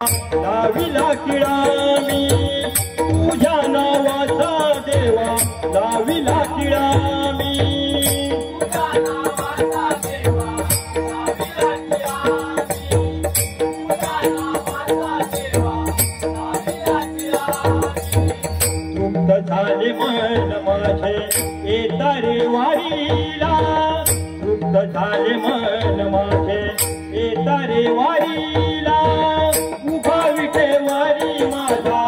लाविला किळामी तुझ्या नावाचा देवा लाविला किळामी तृप्त झाले मन माझे येतारे वारीला तृप्त झाले मन माझे येतारे वारीला उभा विठेवारी माझा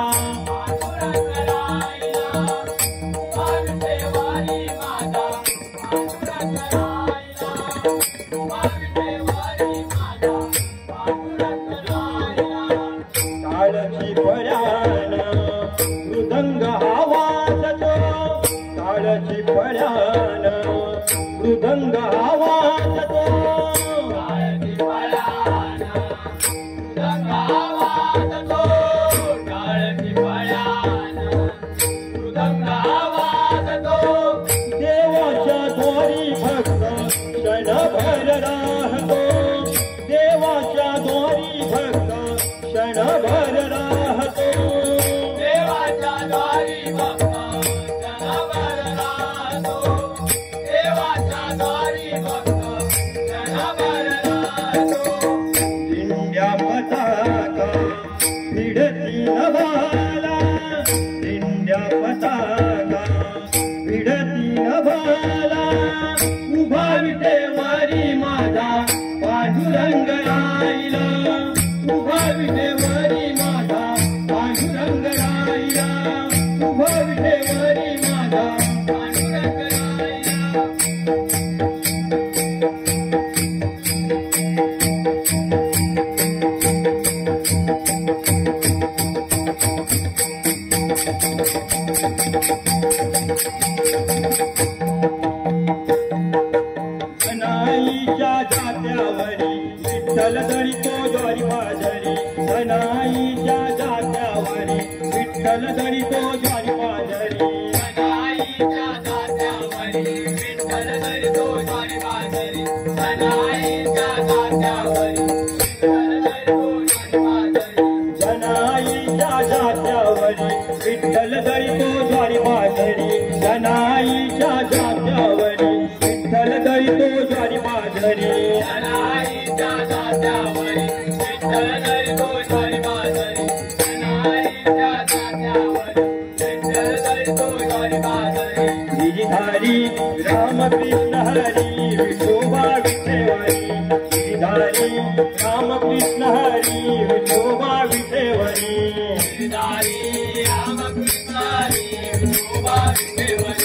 काळची पड्यान मृदंग आवाजतो काळची पड्यान मृदंग आवाजतो देवाच्या द्वारी भक्त क्षणभर राहतो देवाच्या द्वारी भक्त क्षणभर राहतो देवाच्या द्वारी भक्त क्षणभर राहतो देवाच्या द्वारी भक्त क्षणभर राहतो दिंड्या पताका भिडती नभाला दिंड्या पताका भिडती नभाला उभा विठेवारी माझा पांडुरंग राहिला उभा विठेवारी माझा पांडुरंग राहिला उभा विठेवारी माझा पांडुरंग राहिला अनाईच्या जात्यावरी विठ्ठल दळितो ज्वारी बाजरी अनाईच्या जात्यावरी विठ्ठल दळितो ज्वारी बाजरी अनाईच्या जात्यावरी विठ्ठल दळितो ज्वारी बाजरी अनाईच्या जात्यावरी विठ्ठल दळितो ज्वारी बाजरी जनाईच्या जात्यावरी विठ्ठल दळितो ज्वारी बाजरी जनाईच्या जात्यावरी विठ्ठल दळितो ज्वारी बाजरी जनाईच्या जात्यावरी विठ्ठल दळितो ज्वारी बाजरी गिरिधारी रामकृष्ण हरी विठोबा विठेवरी गिरिधारी रामकृष्ण हरी विठोबा विठेवरी गिरिधारी रामकृष्ण हरी विठोबा विठेवरी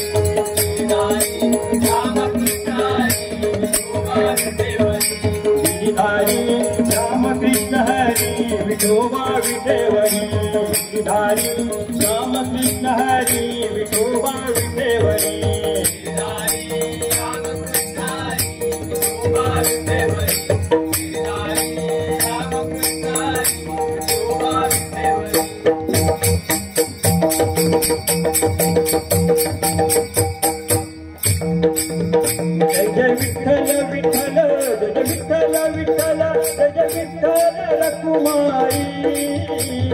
गिरिधारी रामकृष्ण हरी विठोबा विठेवरी गिरिधारी रामकृष्ण हरी विठोबा विठेवरी गिरिधारी रामकृष्ण हरी विठोबा विठेवरी गिरिधारी रामकृष्ण हरी विठोबा विठेवरी गिरिधारी रामकृष्ण हरी विठोबा विठेवरी जय विठ्ठल विठ्ठल जय विठ्ठल विठ्ठल जय विठ्ठल रखुमाई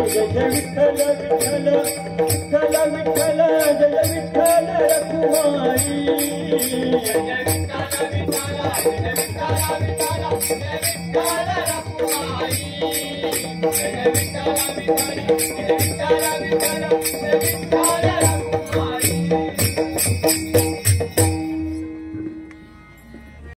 जय विठ्ठल विठ्ठल विठ्ठल विठ्ठल जय विठ्ठल रखुमाई जय विठ्ठल विठ्ठल जय विठ्ठल विठ्ठल जय विठ्ठल रखुमाई जय विठ्ठल विठ्ठल जय विठ्ठल विठ्ठल जय विठ्ठल